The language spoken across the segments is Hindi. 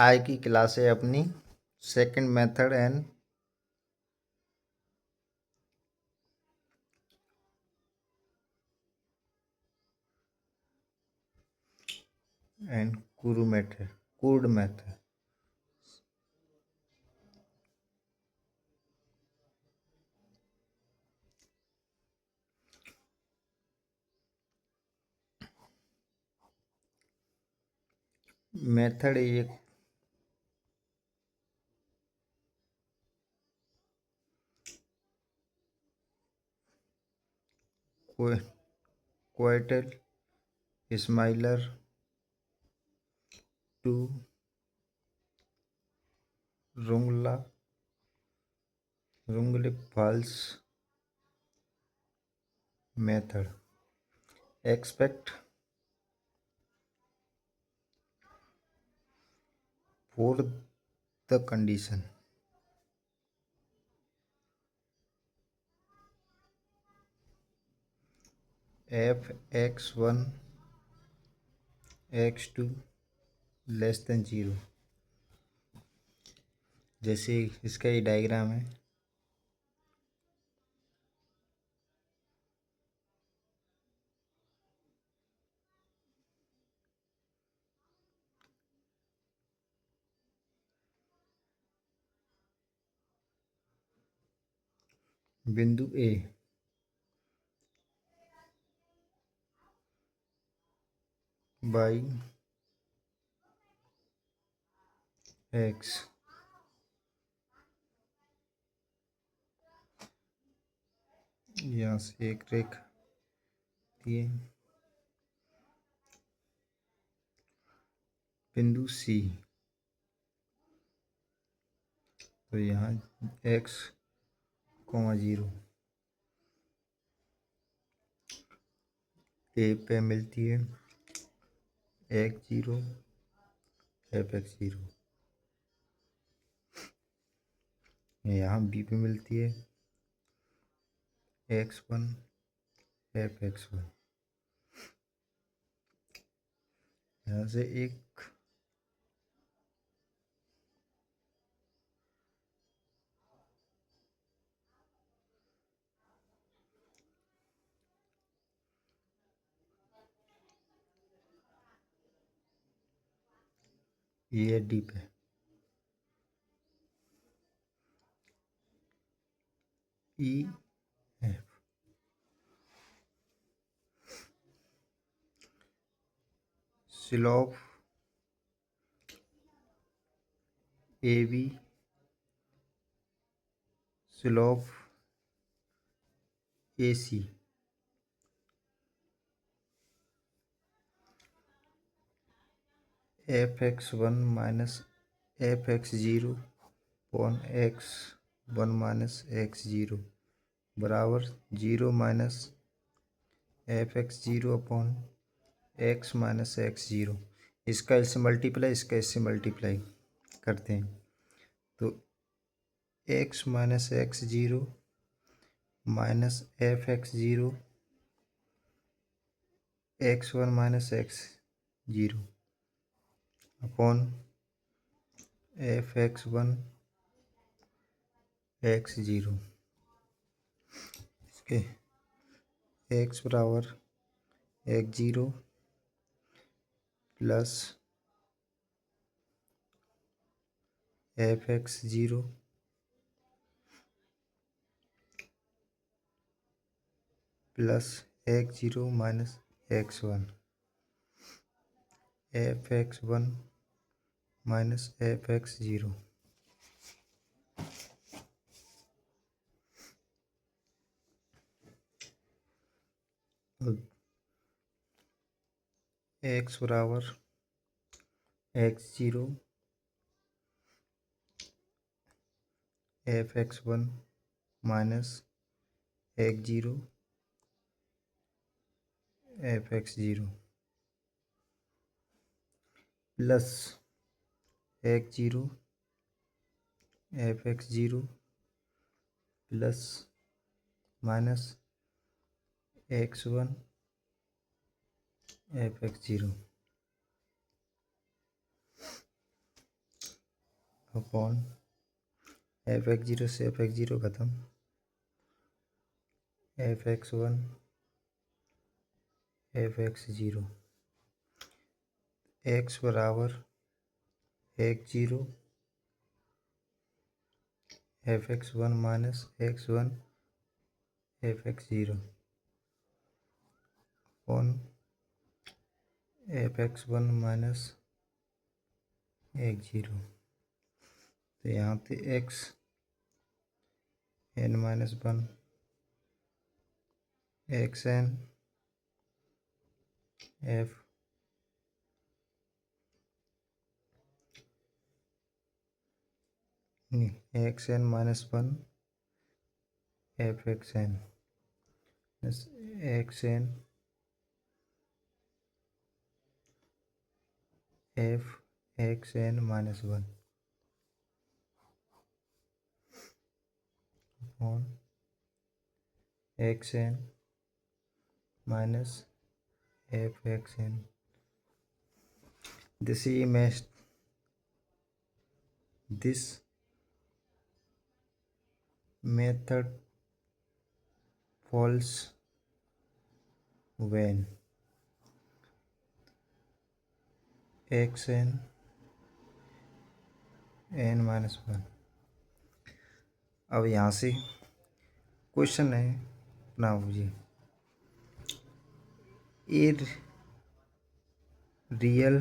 आई की क्लास है अपनी सेकंड मेथड एंड कुरु मेथड कूड मेथड। मेथड एक क्वार्टल स्माइलर टू रुंगले falls method expect for the condition f(x1) x2 less than 0। जैसे इसका ये डायग्राम है, बिंदु ए बाई एक्स यहाँ से एक रेखा दिए, बिंदु सी तो यहाँ x, 0 ए पे मिलती है x0 f(x0), यहाँ बी पे मिलती है x1 f(x1), यहाँ से एक ये डी पे E F slope A B slope A C f(x1) minus f(x0) upon x1 minus x0 बराबर 0 minus f(x0) upon x minus x0। इसका इससे मल्टीप्लाई, इसका इससे मल्टीप्लाई करते हैं तो x minus x0 minus f(x0) x1 minus x0 upon f(x1) x0। इसके x बराबर x0 plus f(x0) plus x0 minus x1 f(x1) minus f(x0) x बराबर x0 f(x1) minus x0 f(x0) plus x0 f(x0) plus minus x1 f(x0) upon f x zero से एफ एक्स जीरो ख़त्म, f x one F x zero, x बराबर x zero F x one minus x one F x zero upon f x one minus x zero. तो यहाँ पे x N minus one x N F x N minus one F x n x N F x N minus one upon x N minus F x n. This image, this method falls when x n n minus one. अब यहाँ से क्वेश्चन है ना जी, a real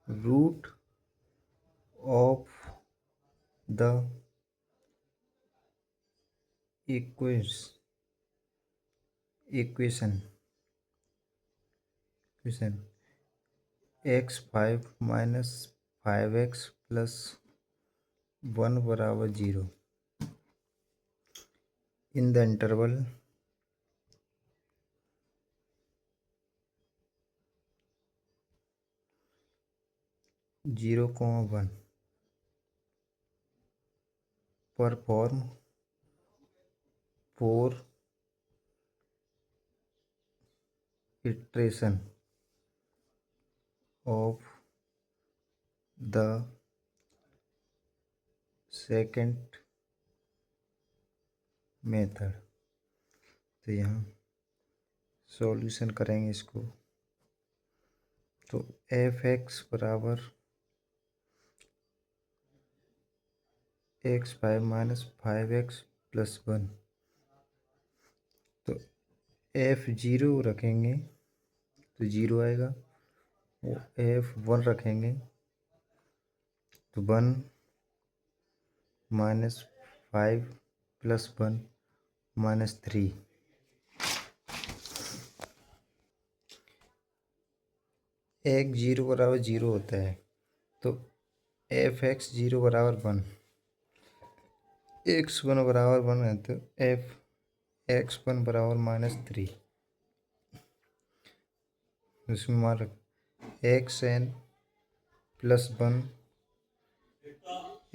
root of the equation x five minus five x plus one बराबर zero in the interval zero comma one perform four iteration of the second method. तो यहाँ सॉल्यूशन करेंगे इसको, तो एफ एक्स बराबर x five minus five x plus one, तो एफ जीरो रखेंगे तो जीरो आएगा, वो एफ वन रखेंगे तो one minus five plus one minus three. एक जीरो बराबर जीरो होता है, तो एफ एक्स जीरो बराबर वन, एक्स वन बराबर वन है तो एफ एक्स वन बराबर माइनस थ्री। इसमें मान X N plus one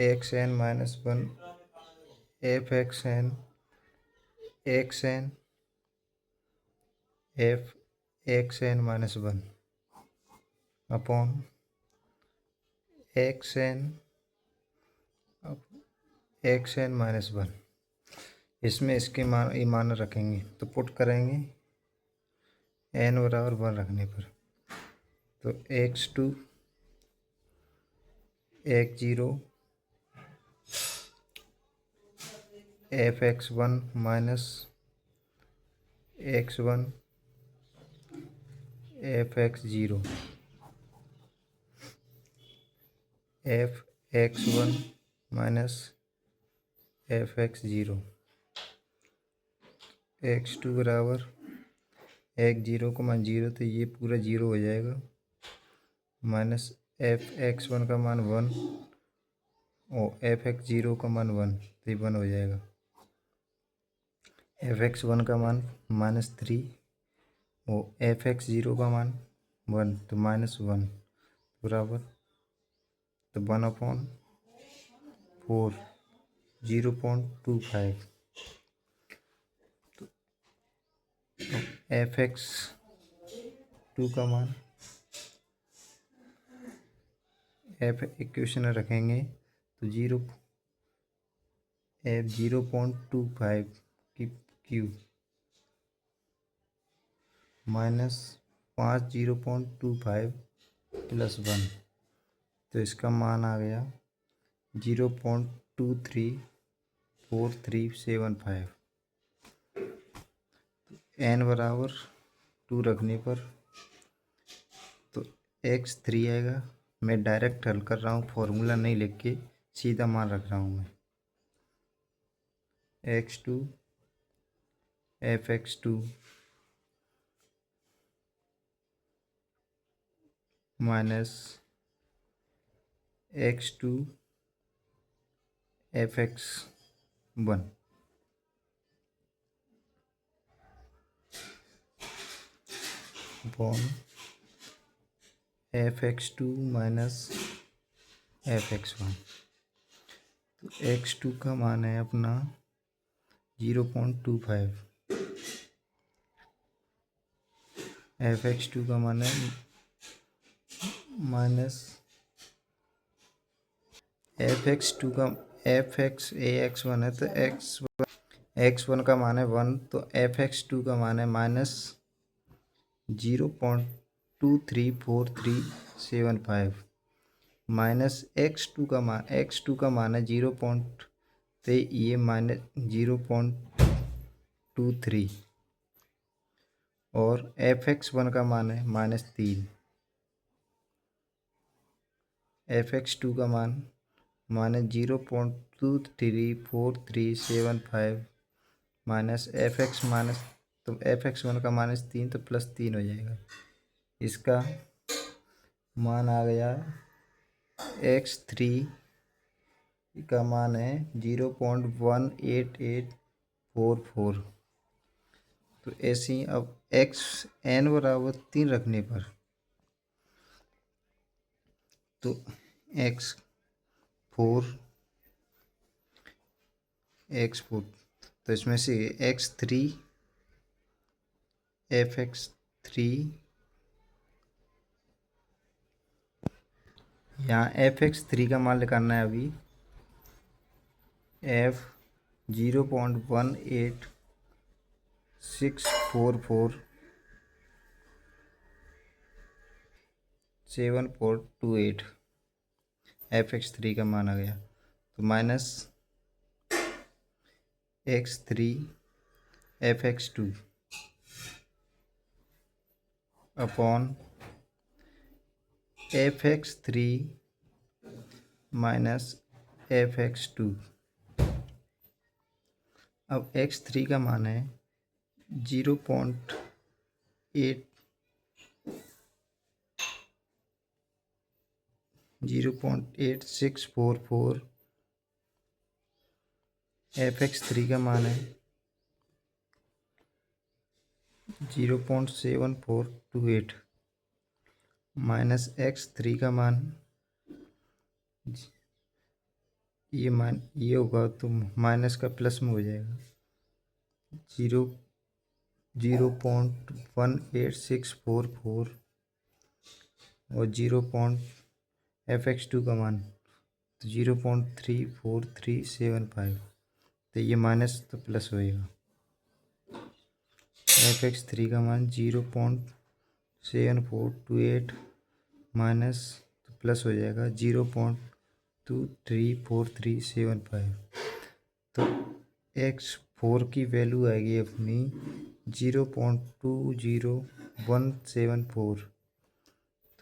x N minus one F x N F x N minus one upon x N minus one. इसमें इसके मान रखेंगे तो पुट करेंगे एन बराबर वन रखने पर, तो X two X zero F x one minus x one F x zero F x one minus F x zero, X two बराबर एक्स जीरो को मान जीरो तो ये पूरा जीरो हो जाएगा, माइनस एफ एक्स वन का मान वन और एफ एक्स जीरो का मान वन तो ये वन हो जाएगा, एफ एक्स वन का मान माइनस थ्री और एफ एक्स जीरो का मान वन तो माइनस वन बराबर, तो वन अपॉन फोर 0.25। तो एफ एक्स टू का मान एफ इक्वेशन रखेंगे तो एफ 0.25 की क्यूब माइनस 5 0.25 +1, तो इसका मान आ गया 0.234375। n बराबर 2 रखने पर तो x3 आएगा। मैं डायरेक्ट हल कर रहा हूँ, फॉर्मूला नहीं लिख के सीधा मान रख रहा हूँ मैं। x2 fx2 minus x2 fx1 upon fx2 minus fx1। तो x2 का मान है अपना 0.25, fx2 का मान है माइनस fx2 का ax1 है तो x1 का मान है 1, तो fx2 का मान है माइनस 0.234375 माइनस x2 का मान है 0. तो ये माइनस 0.23 और fx1 का मान है -3, fx2 का मान -0.234375 माइनस fx माइनस, तो fx1 का -3 तो +3 हो जाएगा। इसका मान आ गया x3 का मान है 0.18844। तो ऐसे ही अब n बराबर 3 रखने पर तो x4 तो इसमें से x3 fx3 यहाँ fx3 का मान निकालना है अभी f 0.186447428 fx3 का मान आ गया। तो minus x3 fx2 upon fx3 minus fx2। अब x3 का मान है 0.8644, fx3 का मान है 0.7428 माइनस x3 का मान ये होगा तो माइनस का प्लस में हो जाएगा 0.18644 और fx2 का मान तो 0.34375। तो ये माइनस तो प्लस होएगा। fx3 का मान 0.7428 माइनस तो प्लस हो जाएगा 0.234375। तो x4 की वैल्यू आएगी अपनी 0.20174।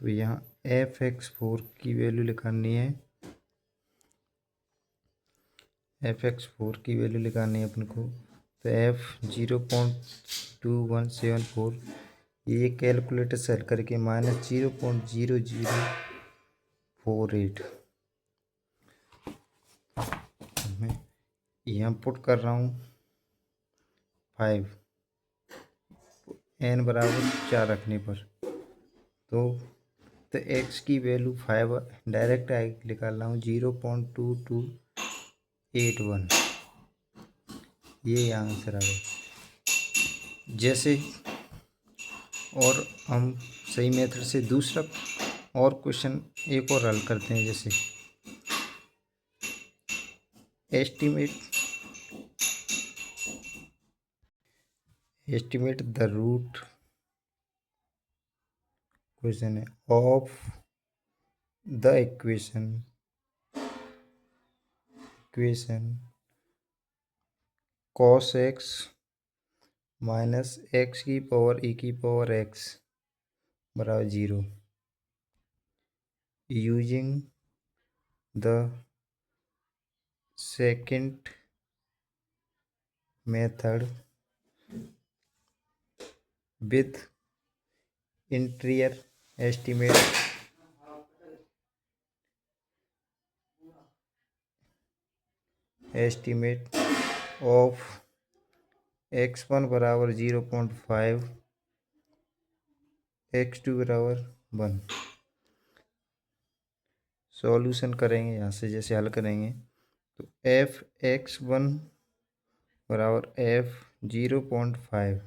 तो यहाँ fx4 की वैल्यू लिखानी है, fx4 की वैल्यू लिखानी है अपन को। तो f 0.2174 ये कैलकुलेटर से हल करके -0.0048 मैं यहाँ पुट कर रहा हूँ 5 n बराबर 4 रखने पर तो x की वैल्यू 5 डायरेक्ट निकाल रहा हूँ 0.2281 ये आंसर आ गया। जैसे और हम सही मेथड से दूसरा और क्वेश्चन एक और हल करते हैं। जैसे एस्टिमेट द रूट, क्वेश्चन है, of the equation cos x minus x की पावर e की पावर x बराबर 0 using the second method with interior estimate of x1 बराबर 0.5, x2 बराबर 1। सॉल्यूशन करेंगे यहाँ से। जैसे हल करेंगे तो f(x1) बराबर f(0.5),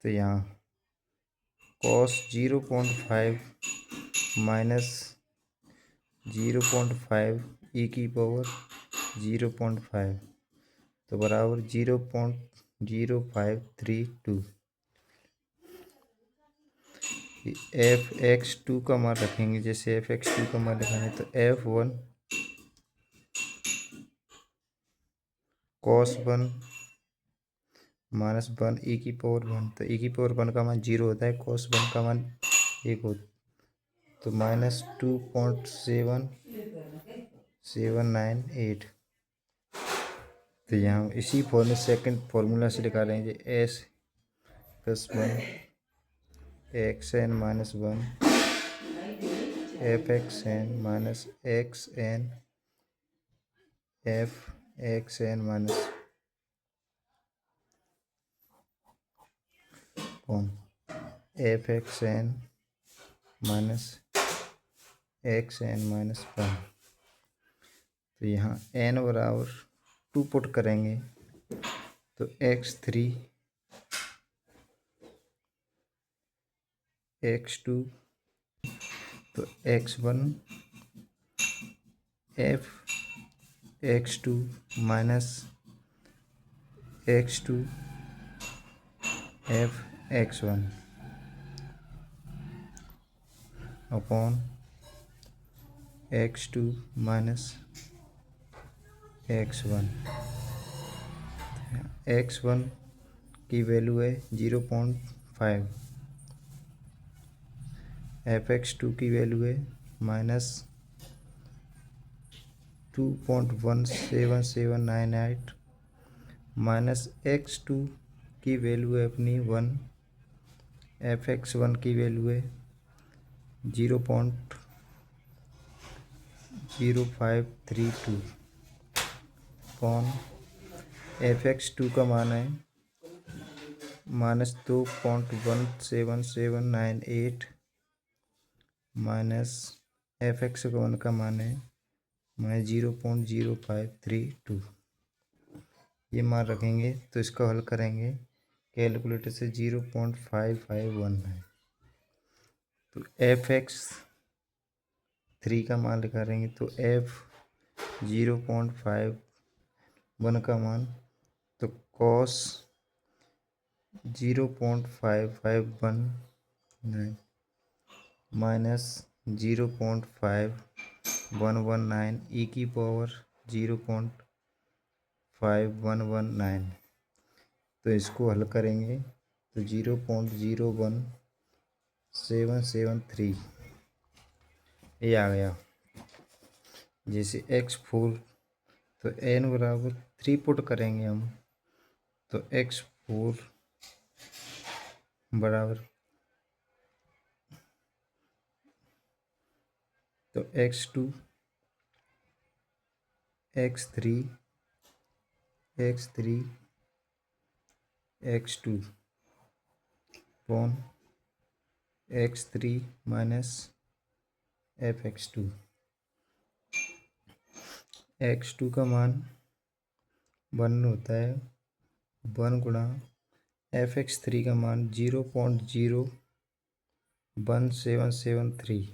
तो यहाँ cos 0.5 माइनस 0.5 e की पावर 0.5, तो बराबर 0.0532। f(x2) का मान रखेंगे। जैसे f(x2) का मान रखेंगे तो f1 cos 1 माइनस 1 e की पावर 1, तो e की पावर 1 का मान 0 होता है, cos 1 का मान 1 होता, तो -2.7798। तो यहाँ इसी फॉर्मूले सेकंड फार्मूला से निकालेंगे s + 1 xn - 1 fxn minus xn fxn minus fxn minus xn minus 1। तो यहाँ n बराबर 2 पुट करेंगे तो x3 x2 तो x1 f(x2) minus x2 f(x1) upon x2 minus x1। x1 की वैल्यू है 0.5, fx2 की वैल्यू है -2.17798, माइनस x2 की वैल्यू है अपनी 1, fx1 की वैल्यू है 0.0532 अपॉन fx2 का मान है -2.17798 माइनस fx1 का मान है -0.0532। ये मान रखेंगे तो इसका हल करेंगे कैलकुलेटर से 0.551 है। तो fx3 का मान निकालेंगे तो f(0.51) का मान, तो cos 0.551 माइनस 0.5119 e की पावर 0.5119, तो इसको हल करेंगे तो 0.01773 ये आ गया। जैसे x4 तो n बराबर 3 पुट करेंगे हम, तो x4 बराबर, तो x2 x3 x2 upon x3 minus fx2। x2 का मान 1 होता है, 1 गुणा fx3 का मान 0.01773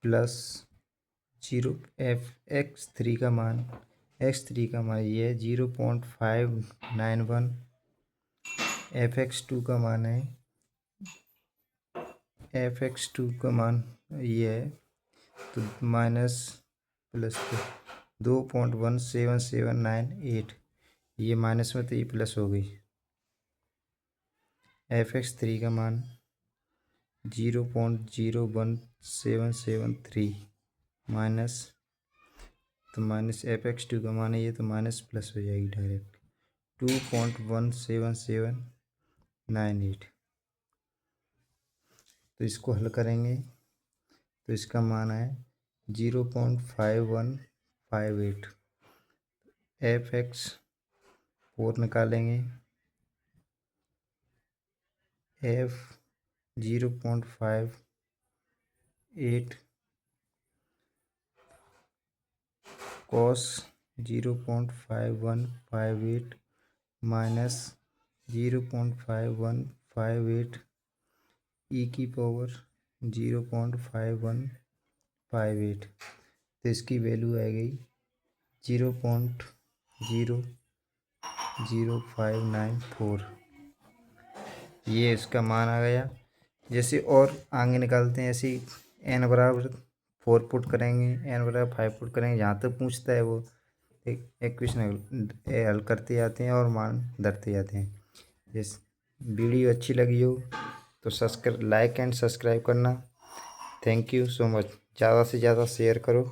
प्लस 0 x3 का मान ये है 0.591। fx2 का मान है ये है तो माइनस प्लस 2.17798। ये माइनस में तो ये प्लस हो गई। fx3 का मान 0.01773 माइनस तो माइनस fx2 का मान है ये तो माइनस प्लस हो जाएगी डायरेक्ट 2.17798। तो इसको हल करेंगे तो इसका मान है 0.5158। fx4 निकालेंगे f 0.58 cos 0.5158 माइनस 0.5158 e की पावर 0.5158। तो इसकी वैल्यू आ गई 0.00594। ये इसका मान आ गया। जैसे और आगे निकालते हैं ऐसे n बराबर 4 पुट करेंगे, n बराबर 5 पुट करेंगे। जहाँ तक पूछता है वो एक इक्वेशन हल करते जाते हैं और मान धरते जाते हैं। जिस वीडियो अच्छी लगी हो तो लाइक एंड सब्सक्राइब करना। Thank you so much. ज़्यादा से ज़्यादा शेयर करो।